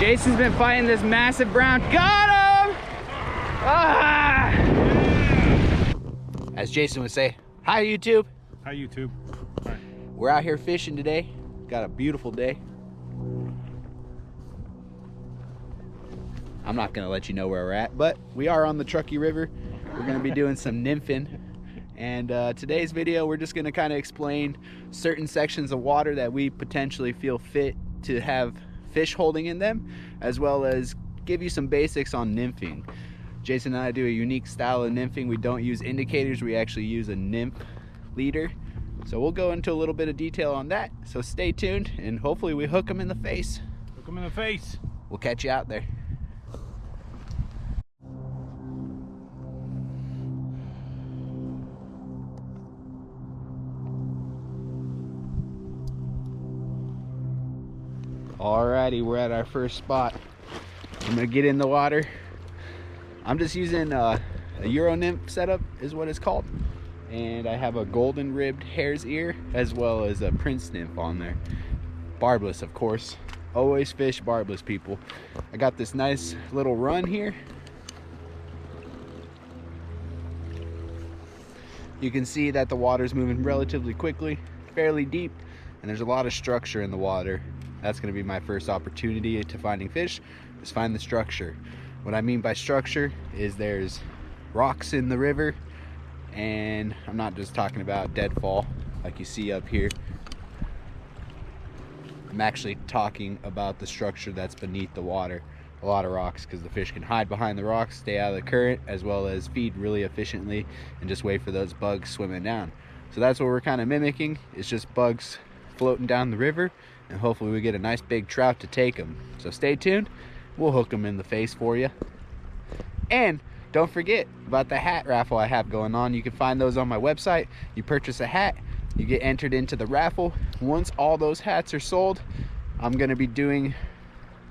Jason's been fighting this massive brown. Got him! Ah! As Jason would say, hi YouTube. Hi YouTube. Hi. We're out here fishing today. Got a beautiful day. I'm not gonna let you know where we're at, but we are on the Truckee River. We're gonna be doing some nymphing. And today's video, we're just gonna kind of explain certain sections of water that we potentially feel fit to have fish holding in them, as well as give you some basics on nymphing. Jason and I do a unique style of nymphing. We don't use indicators, we actually use a nymph leader. So we'll go into a little bit of detail on that. So stay tuned and hopefully we hook them in the face. Hook them in the face. We'll catch you out there. Alrighty, we're at our first spot. I'm gonna get in the water. I'm just using a Euro nymph setup is what it's called. And I have a golden ribbed hare's ear as well as a prince nymph on there. Barbless, of course. Always fish barbless, people. I got this nice little run here. You can see that the water's moving relatively quickly, fairly deep, and there's a lot of structure in the water. That's going to be my first opportunity to finding fish, is find the structure. What I mean by structure is there's rocks in the river, and I'm not just talking about deadfall like you see up here. I'm actually talking about the structure that's beneath the water. A lot of rocks, because the fish can hide behind the rocks, stay out of the current, as well as feed really efficiently and just wait for those bugs swimming down. So that's what we're kind of mimicking. It's just bugs floating down the river, and hopefully we get a nice big trout to take them. So stay tuned, we'll hook them in the face for you. And don't forget about the hat raffle I have going on. You can find those on my website. You purchase a hat, you get entered into the raffle. Once all those hats are sold, I'm gonna be doing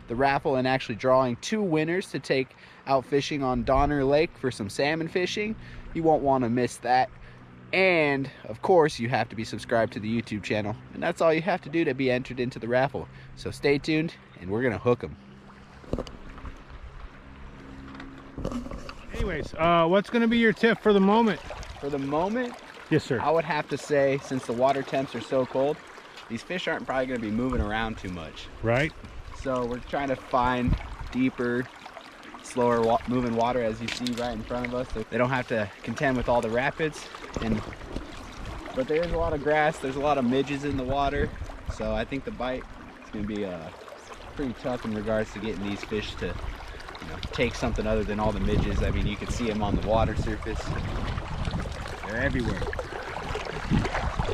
the raffle and actually drawing 2 winners to take out fishing on Donner Lake for some salmon fishing. You won't want to miss that. And of course you have to be subscribed to the YouTube channel, and that's all you have to do to be entered into the raffle. So stay tuned and we're gonna hook them. Anyways, what's gonna be your tip for the moment? For the moment, yes sir, I would have to say, since the water temps are so cold, these fish aren't probably gonna be moving around too much. Right. So we're trying to find deeper, slower moving water, as you see right in front of us, so they don't have to contend with all the rapids. But there is a lot of grass, there's a lot of midges in the water, so I think the bite is going to be pretty tough in regards to getting these fish to take something other than all the midges. I mean, you can see them on the water surface. They're everywhere.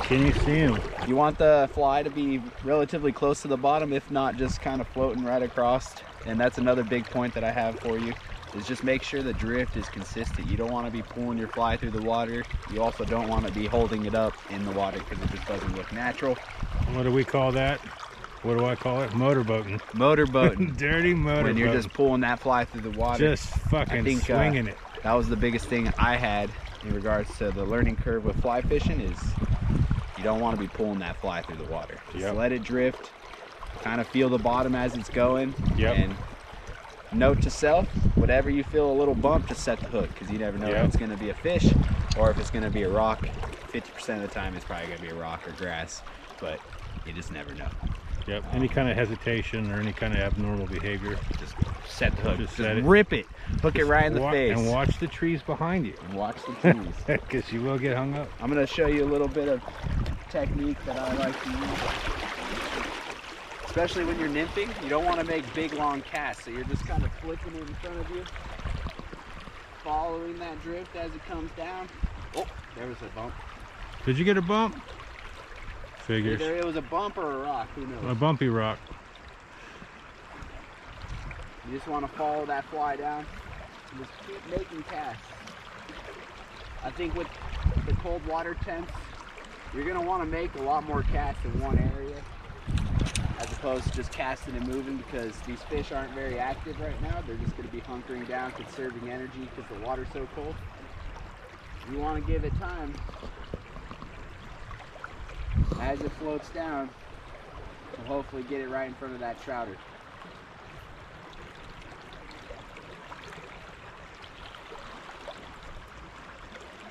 Can you see them? You want the fly to be relatively close to the bottom, if not just kind of floating right across. And that's another big point that I have for you, is just make sure the drift is consistent. You don't want to be pulling your fly through the water. You also don't want to be holding it up in the water, because it just doesn't look natural. What do we call that? What do I call it? Motorboating. Motorboating. Dirty motorboat. When you're just pulling that fly through the water. Just fucking swinging it. That was the biggest thing I had in regards to the learning curve with fly fishing, is you don't want to be pulling that fly through the water. Just let it drift, kind of feel the bottom as it's going. And note to self, whatever you feel a little bump, just set the hook, because you never know if it's going to be a fish or if it's going to be a rock. 50% of the time it's probably going to be a rock or grass, but you just never know. Any kind of hesitation or any kind of abnormal behavior, just set the hook, just set it. Rip it, hook it right in the face. And watch the trees behind you. And watch the trees. Because you will get hung up. I'm going to show you a little bit of technique that I like to use. Especially when you're nymphing, you don't want to make big long casts, so you're just kind of flicking it in front of you, following that drift as it comes down. Oh, there was a bump. Did you get a bump? Figures. Either it was a bump or a rock, who knows? A bumpy rock. You just want to follow that fly down and just keep making casts. I think with the cold water temps, you're going to want to make a lot more casts in one area, as opposed to just casting and moving, because these fish aren't very active right now. They're just going to be hunkering down, conserving energy because the water's so cold. You want to give it time as it floats down to hopefully get it right in front of that trouter.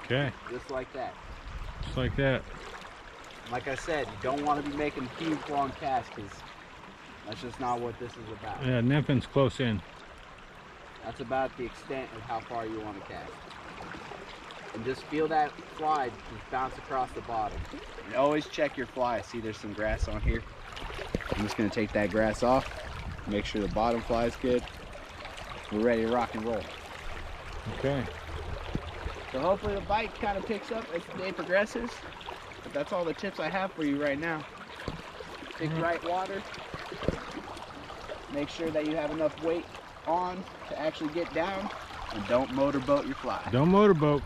Okay. Just like that. Just like that. Like I said, you don't want to be making huge long casts because that's just not what this is about. Yeah, Nymphing's close in. That's about the extent of how far you want to cast. And just feel that fly just bounce across the bottom. And always check your fly. See, there's some grass on here. I'm just going to take that grass off. Make sure the bottom fly is good. We're ready to rock and roll. Okay. So hopefully the bite kind of picks up as the day progresses. But that's all the tips I have for you right now. Pick right water. Make sure that you have enough weight on to actually get down. And don't motorboat your fly. Don't motorboat.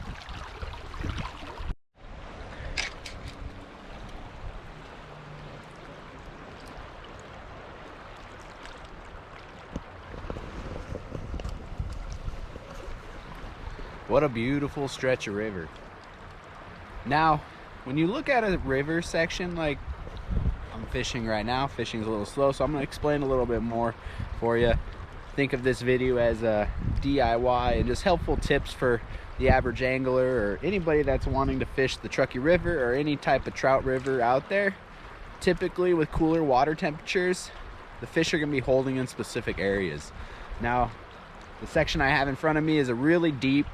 What a beautiful stretch of river. Now, when you look at a river section like I'm fishing right now, fishing's a little slow, so I'm going to explain a little bit more for you. Think of this video as a DIY and just helpful tips for the average angler or anybody that's wanting to fish the Truckee River or any type of trout river out there. Typically with cooler water temperatures, the fish are going to be holding in specific areas. Now, the section I have in front of me is a really deep,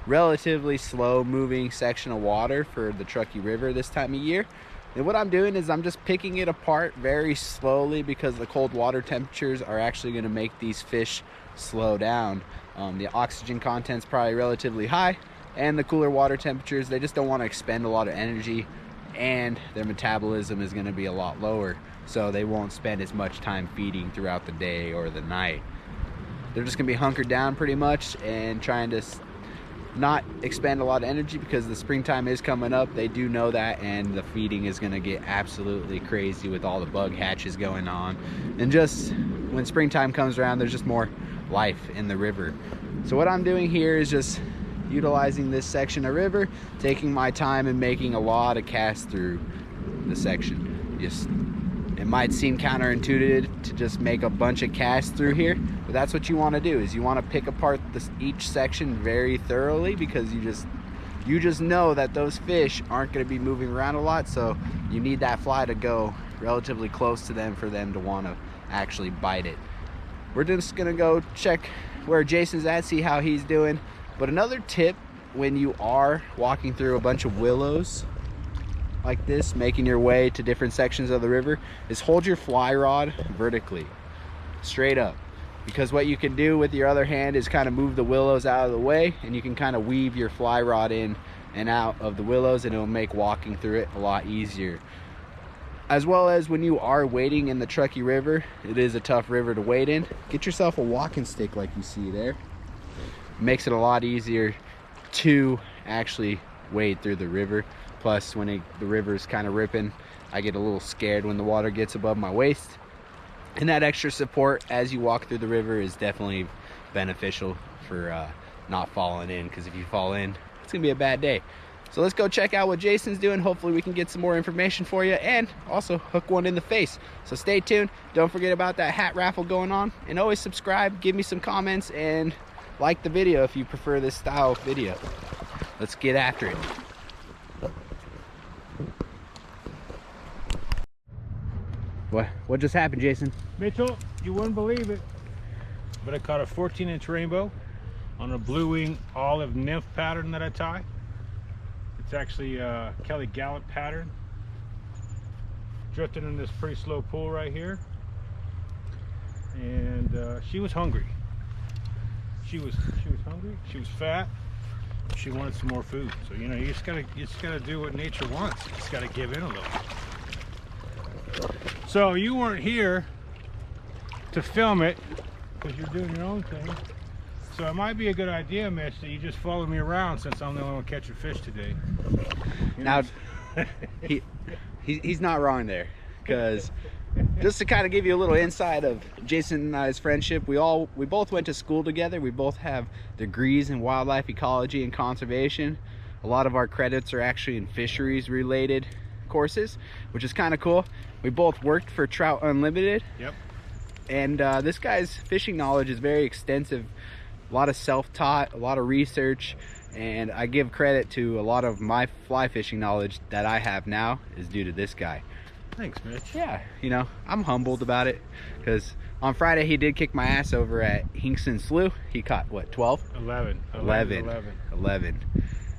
relatively slow moving section of water for the Truckee River this time of year. And what I'm doing is I'm just picking it apart very slowly because the cold water temperatures are actually going to make these fish slow down. The oxygen content's probably relatively high, and the cooler water temperatures, they just don't want to expend a lot of energy, and their metabolism is going to be a lot lower, so they won't spend as much time feeding throughout the day or the night. They're just going to be hunkered down pretty much and trying to not expend a lot of energy because the springtime is coming up. They do know that, and the feeding is going to get absolutely crazy with all the bug hatches going on. And just when springtime comes around, there's just more life in the river. So what I'm doing here is just utilizing this section of river, taking my time and making a lot of casts through the section. It might seem counterintuitive to just make a bunch of casts through here, but that's what you want to do. Is you want to pick apart each section very thoroughly because you just know that those fish aren't going to be moving around a lot, so you need that fly to go relatively close to them for them to want to actually bite it. We're just going to go check where Jason's at, see how he's doing. But another tip when you are walking through a bunch of willows like this, making your way to different sections of the river, is hold your fly rod vertically, straight up. Because what you can do with your other hand is kind of move the willows out of the way, and you can kind of weave your fly rod in and out of the willows, and it'll make walking through it a lot easier. As well as when you are wading in the Truckee River, it is a tough river to wade in. Get yourself a walking stick like you see there. It makes it a lot easier to actually wade through the river. Plus, when the river is kind of ripping, I get a little scared when the water gets above my waist. And that extra support as you walk through the river is definitely beneficial for not falling in, because if you fall in, it's gonna be a bad day. So let's go check out what Jason's doing. Hopefully we can get some more information for you and also hook one in the face. So stay tuned. Don't forget about that hat raffle going on, and always subscribe, give me some comments, and like the video if you prefer this style of video. Let's get after it. What just happened, Jason? Mitchell, you wouldn't believe it, but I caught a 14-inch rainbow on a blue wing olive nymph pattern that I tie. It's actually a Kelly Gallup pattern. Drifted in this pretty slow pool right here, and she was hungry. She was hungry. She was fat. She wanted some more food. So you know, you just gotta do what nature wants. You just gotta give in a little. So you weren't here to film it because you're doing your own thing. So it might be a good idea, Mitch, that you just follow me around since I'm the only one catching fish today. Now, he's not wrong there, because just to kind of give you a little insight of Jason and I's friendship, we both went to school together. We both have degrees in wildlife ecology and conservation. A lot of our credits are actually in fisheries related courses, which is kind of cool. We both worked for Trout Unlimited. Yep. And this guy's fishing knowledge is very extensive. A lot of self-taught, a lot of research, And I give credit to a lot of my fly fishing knowledge that I have now is due to this guy. Thanks, Mitch. Yeah, you know, I'm humbled about it because on Friday he did kick my ass over at Hinkson Slough. He caught what, 12? 11.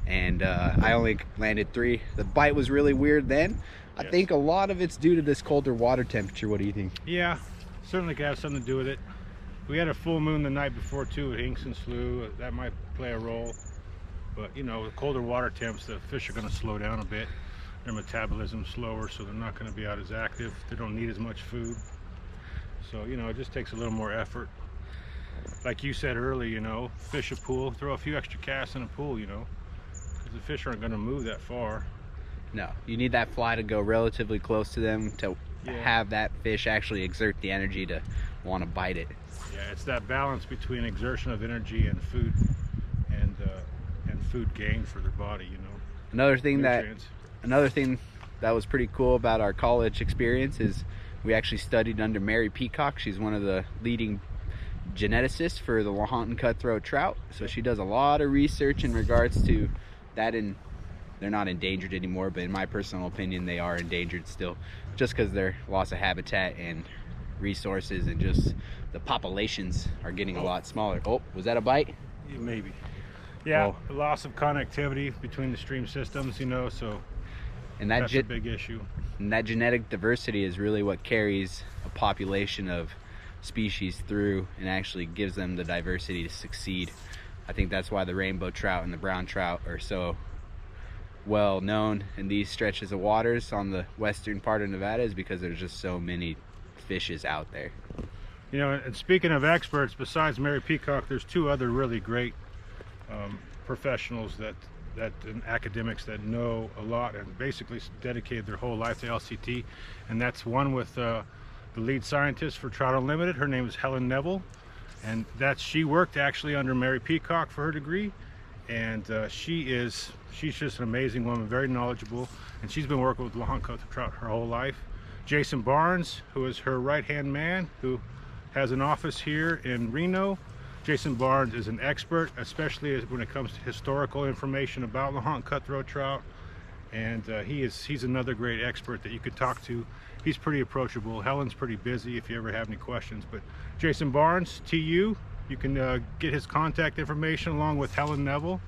And I only landed 3. The bite was really weird then. I think a lot of it's due to this colder water temperature. What do you think? Yeah, certainly could have something to do with it. We had a full moon the night before too at Hinkson Slough. That might play a role. But you know, with colder water temps, the fish are going to slow down a bit. Their metabolism's slower, so they're not going to be out as active. They don't need as much food. So, you know, it just takes a little more effort. Like you said earlier, you know, fish a pool, throw a few extra casts in a pool, you know, because the fish aren't going to move that far. No, you need that fly to go relatively close to them to have that fish actually exert the energy to want to bite it. Yeah, it's that balance between exertion of energy and food and food gain for their body, you know. Another thing that was pretty cool about our college experience is we actually studied under Mary Peacock. She's one of the leading geneticists for the Lahontan cutthroat trout. So she does a lot of research in regards to that, and they're not endangered anymore, but in my personal opinion they are endangered still, just because their loss of habitat and resources and just the populations are getting a lot smaller. Oh, was that a bite? Yeah, maybe. Yeah, the loss of connectivity between the stream systems, you know, so and that's a big issue. And that genetic diversity is really what carries a population of species through and actually gives them the diversity to succeed. I think that's why the rainbow trout and the brown trout are so well known in these stretches of waters on the western part of Nevada, is because there's just so many fishes out there. You know, and speaking of experts, besides Mary Peacock, there's 2 other really great professionals and academics that know a lot and basically dedicated their whole life to LCT, and that's one with the lead scientist for Trout Unlimited. Her name is Helen Neville, and she worked actually under Mary Peacock for her degree, and she's just an amazing woman, very knowledgeable, and she's been working with Lahontan cutthroat trout her whole life. Jason Barnes, who is her right-hand man, who has an office here in Reno. Jason Barnes is an expert, especially when it comes to historical information about Lahontan cutthroat trout, and he's another great expert that you could talk to. He's pretty approachable. Helen's pretty busy if you ever have any questions, but Jason Barnes, TU, you can get his contact information along with Helen Neville,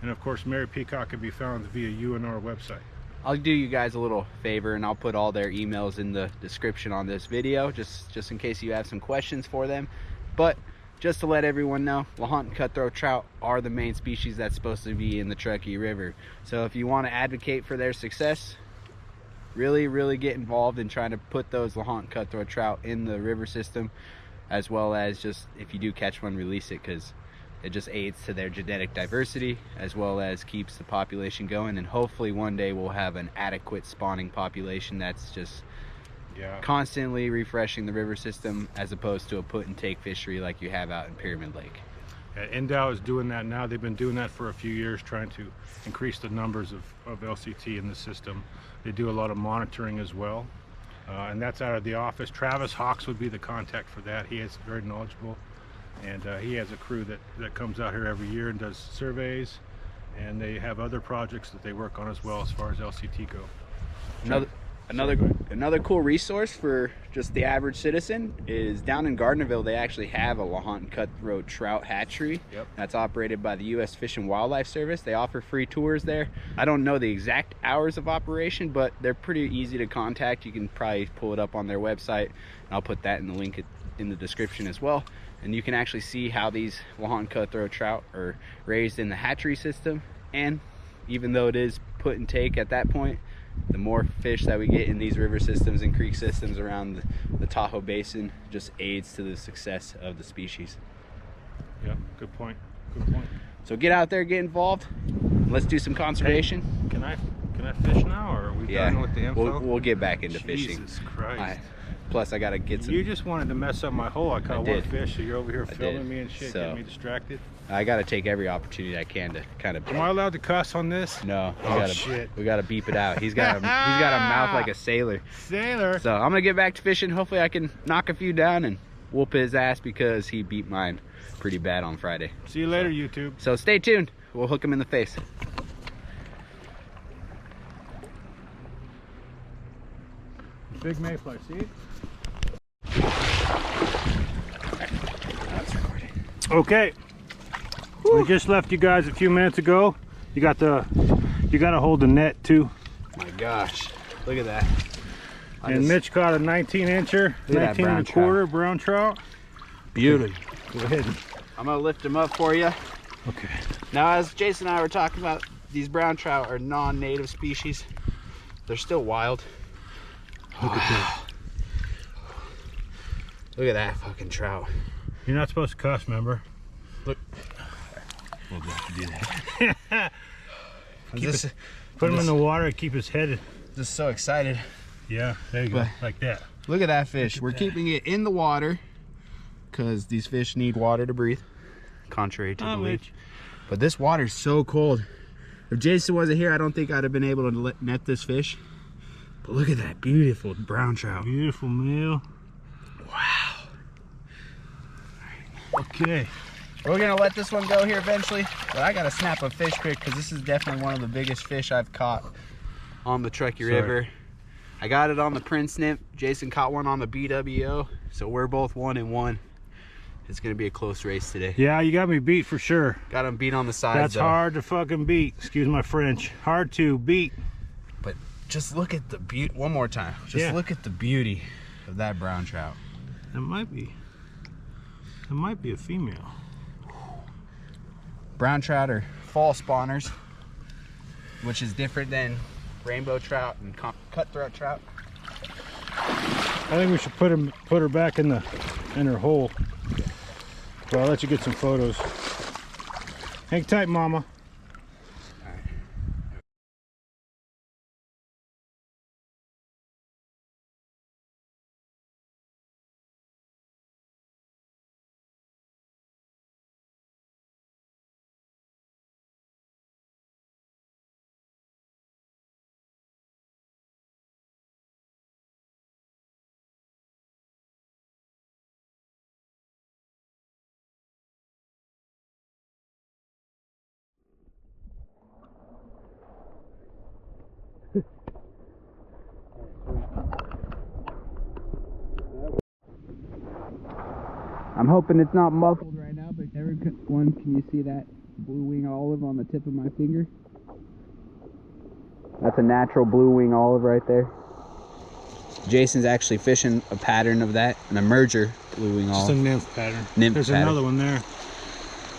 and of course Mary Peacock can be found via UNR website. I'll do you guys a little favor and I'll put all their emails in the description on this video, just in case you have some questions for them. But just to let everyone know, Lahontan cutthroat trout are the main species that's supposed to be in the Truckee River. So if you want to advocate for their success, really get involved in trying to put those Lahontan cutthroat trout in the river system, as well as just, if you do catch one, release it, because it just aids to their genetic diversity as well as keeps the population going, and hopefully one day we'll have an adequate spawning population that's just constantly refreshing the river system, as opposed to a put and take fishery like you have out in Pyramid Lake. Endow is doing that now. They've been doing that for a few years, trying to increase the numbers of LCT in the system. They do a lot of monitoring as well, and that's out of the office. Travis Hawks would be the contact for that. He is very knowledgeable, and he has a crew that comes out here every year and does surveys, and they have other projects that they work on as well as far as LCT go. Another cool resource for just the average citizen is down in Gardnerville. They actually have a Lahontan cutthroat trout hatchery that's operated by the U.S. Fish and Wildlife Service. They offer free tours there. I don't know the exact hours of operation, but they're pretty easy to contact. You can probably pull it up on their website, and I'll put that in the link in the description as well. And you can actually see how these Lahontan cutthroat trout are raised in the hatchery system. And even though it is put and take at that point, the more fish that we get in these river systems and creek systems around the Tahoe Basin just aids to the success of the species. Yeah, good point. So get out there, get involved. Let's do some conservation. Hey, can I fish now, or are we done with the info? We'll get back into fishing. Jesus Christ. Plus I gotta get some. You just wanted to mess up my hole. I caught one fish, so you're over here filming me and shit, so, getting me distracted. I gotta take every opportunity I can to kind of. Am I allowed to cuss on this? No. Shit. We gotta beep it out. He's got a mouth like a sailor. Sailor. So I'm gonna get back to fishing. Hopefully I can knock a few down and whoop his ass because he beat mine pretty bad on Friday. See you later, YouTube. So stay tuned. We'll hook him in the face. Big mayfly, see it? That's recording. Okay. Whew. We just left you guys a few minutes ago. You got to hold the net too. My gosh, look at that. And Mitch caught a 19-incher, 19 and a quarter brown trout. Beauty. Go ahead. I'm gonna lift him up for you. Okay. Now, as Jason and I were talking about, these brown trout are non-native species. They're still wild. Look at that. Look at that fucking trout. You're not supposed to cuss, remember? Look. We'll have to do that. Put him in the water and keep his head. Just so excited. Yeah, there you go, like that. Look at that fish. We're keeping it in the water because these fish need water to breathe, contrary to belief. But this water's so cold. If Jason wasn't here, I don't think I'd have been able to net this fish. But look at that beautiful brown trout. Beautiful male. Wow. Okay. We're gonna let this one go here eventually, but I gotta snap a fish pic because this is definitely one of the biggest fish I've caught on the Truckee River. I got it on the Prince Nymph. Jason caught one on the BWO, so we're both 1-1. It's gonna be a close race today. Yeah, you got me beat for sure. Got him beat on the sides. That's hard to fucking beat. Excuse my French. Hard to beat. But just look at the beauty. One more time. Just look at the beauty of that brown trout. It might be a female. Brown trout are fall spawners, which is different than rainbow trout and cutthroat trout. I think we should put her back in her hole. Well, I'll let you get some photos. Hang tight, mama. I'm hoping it's not muffled right now, but everyone, can you see that blue wing olive on the tip of my finger? That's a natural blue wing olive right there. Jason's actually fishing a pattern of that, an emerger blue wing olive. Just a nymph pattern. Nymph There's pattern. another one there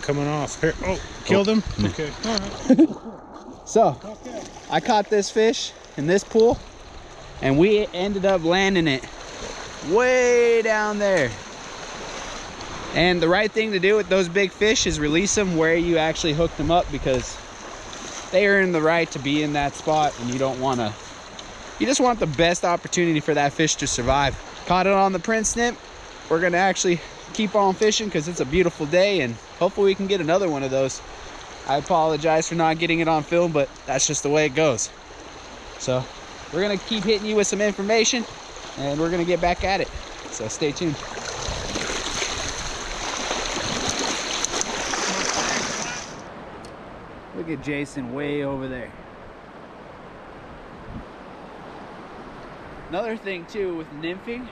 coming off. Here. Oh, killed him? Okay. All right. So, I caught this fish in this pool, and we ended up landing it way down there. And the right thing to do with those big fish is release them where you actually hook them up, because they earn the right to be in that spot, and you don't want to, you just want the best opportunity for that fish to survive. Caught it on the Prince Nymph. We're gonna actually keep on fishing because it's a beautiful day, and hopefully we can get another one of those. I apologize for not getting it on film, but that's just the way it goes. So we're gonna keep hitting you with some information, and we're gonna get back at it. So stay tuned. Look at Jason way over there. Another thing too with nymphing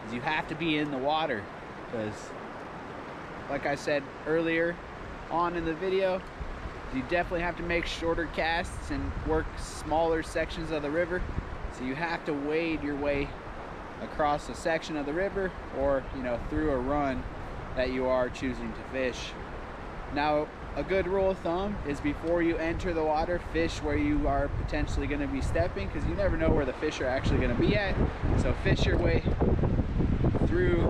is you have to be in the water, because like I said earlier on in the video, you definitely have to make shorter casts and work smaller sections of the river. So you have to wade your way across a section of the river, or through a run that you are choosing to fish. Now, a good rule of thumb is before you enter the water, fish where you are potentially going to be stepping, because you never know where the fish are actually going to be at. So fish your way through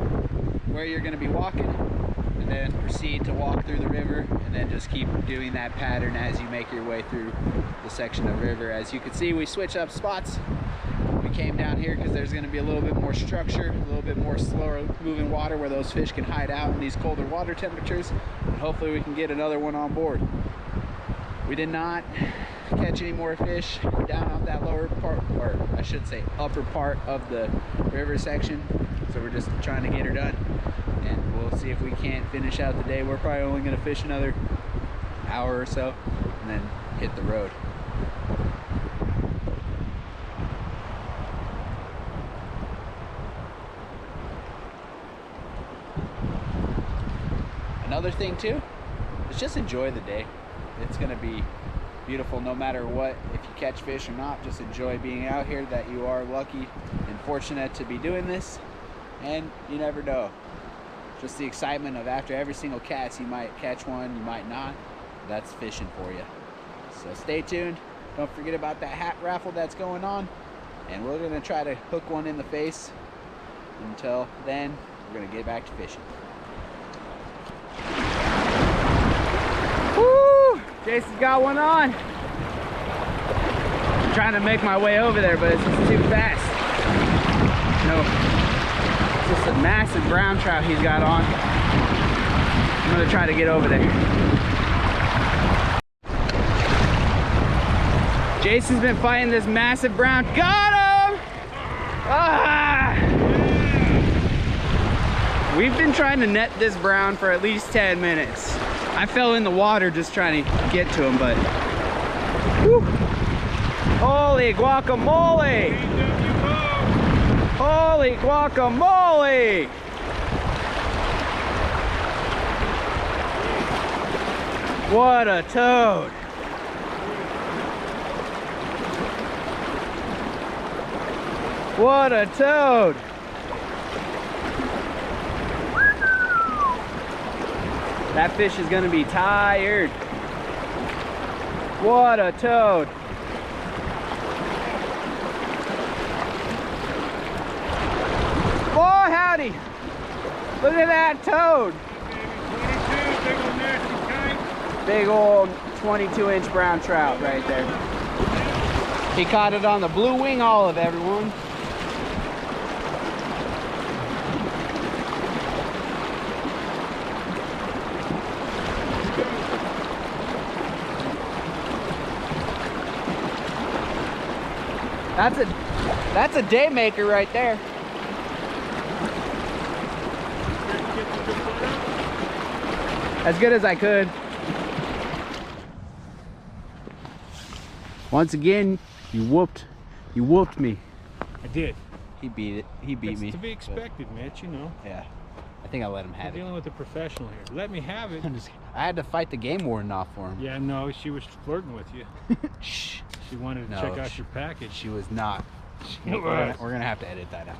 where you're going to be walking, and then proceed to walk through the river, and then just keep doing that pattern as you make your way through the section of river. As you can see, we switch up spots. We came down here because there's going to be a little bit more structure, a little bit more slower moving water where those fish can hide out in these colder water temperatures, and hopefully we can get another one on board. We did not catch any more fish down on that lower part, or I should say upper part of the river section, so we're just trying to get her done. and we'll see if we can't finish out the day. We're probably only going to fish another hour or so and then hit the road. Another thing too is just enjoy the day. It's going to be beautiful no matter what. If you catch fish or not, just enjoy being out here, that you are lucky and fortunate to be doing this, and you never know. Just the excitement of after every single cast, you might catch one, you might not. That's fishing for you. So stay tuned. Don't forget about that hat raffle that's going on, and we're going to try to hook one in the face. Until then, we're going to get back to fishing. Woo! Jason's got one on. I'm trying to make my way over there, but it's just too fast. No, it's just a massive brown trout he's got on. I'm gonna try to get over there. Jason's been fighting this massive brown. Got him! Ah! We've been trying to net this brown for at least 10 minutes. I fell in the water just trying to get to him, but whew. Holy guacamole! Holy guacamole! What a toad! What a toad! That fish is gonna be tired. What a toad. Oh, howdy. Look at that toad. 22, big old 22-inch brown trout right there. He caught it on the blue wing olive, everyone. That's a day maker right there. As good as I could. Once again, you whooped me. I did. He beat it. He beat me. It's to be expected, Mitch, you know. Yeah. I think I let him have You're dealing with a professional here. Let me have it. I had to fight the game warden off for him. Yeah, no, she was flirting with you. Shh. She wanted to check out your package. She was not. We're gonna have to edit that out.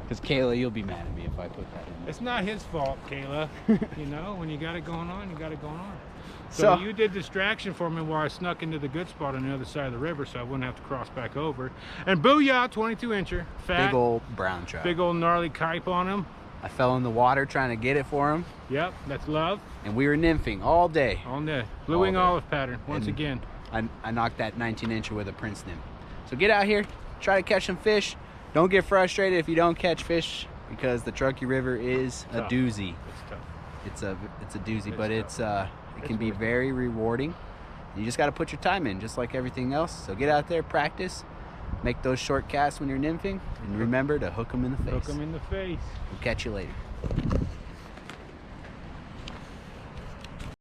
Because Kayla, you'll be mad at me if I put that in. It's not his fault, Kayla. You know, when you got it going on, you got it going on. So you did distraction for me while I snuck into the good spot on the other side of the river, so I wouldn't have to cross back over. And booyah, 22-incher, fat, big old brown trout, big old gnarly kipe on him. I fell in the water trying to get it for him. Yep, that's love. And we were nymphing all day. All day. Blue wing olive pattern, once again. I knocked that 19-incher with a Prince nymph. So get out here, try to catch some fish. Don't get frustrated if you don't catch fish, because the Truckee River is a doozy. It's tough. It's a doozy, but it can be very rewarding. You just got to put your time in, just like everything else. So get out there, practice, make those short casts when you're nymphing, and remember to hook them in the face. Hook them in the face. We'll catch you later.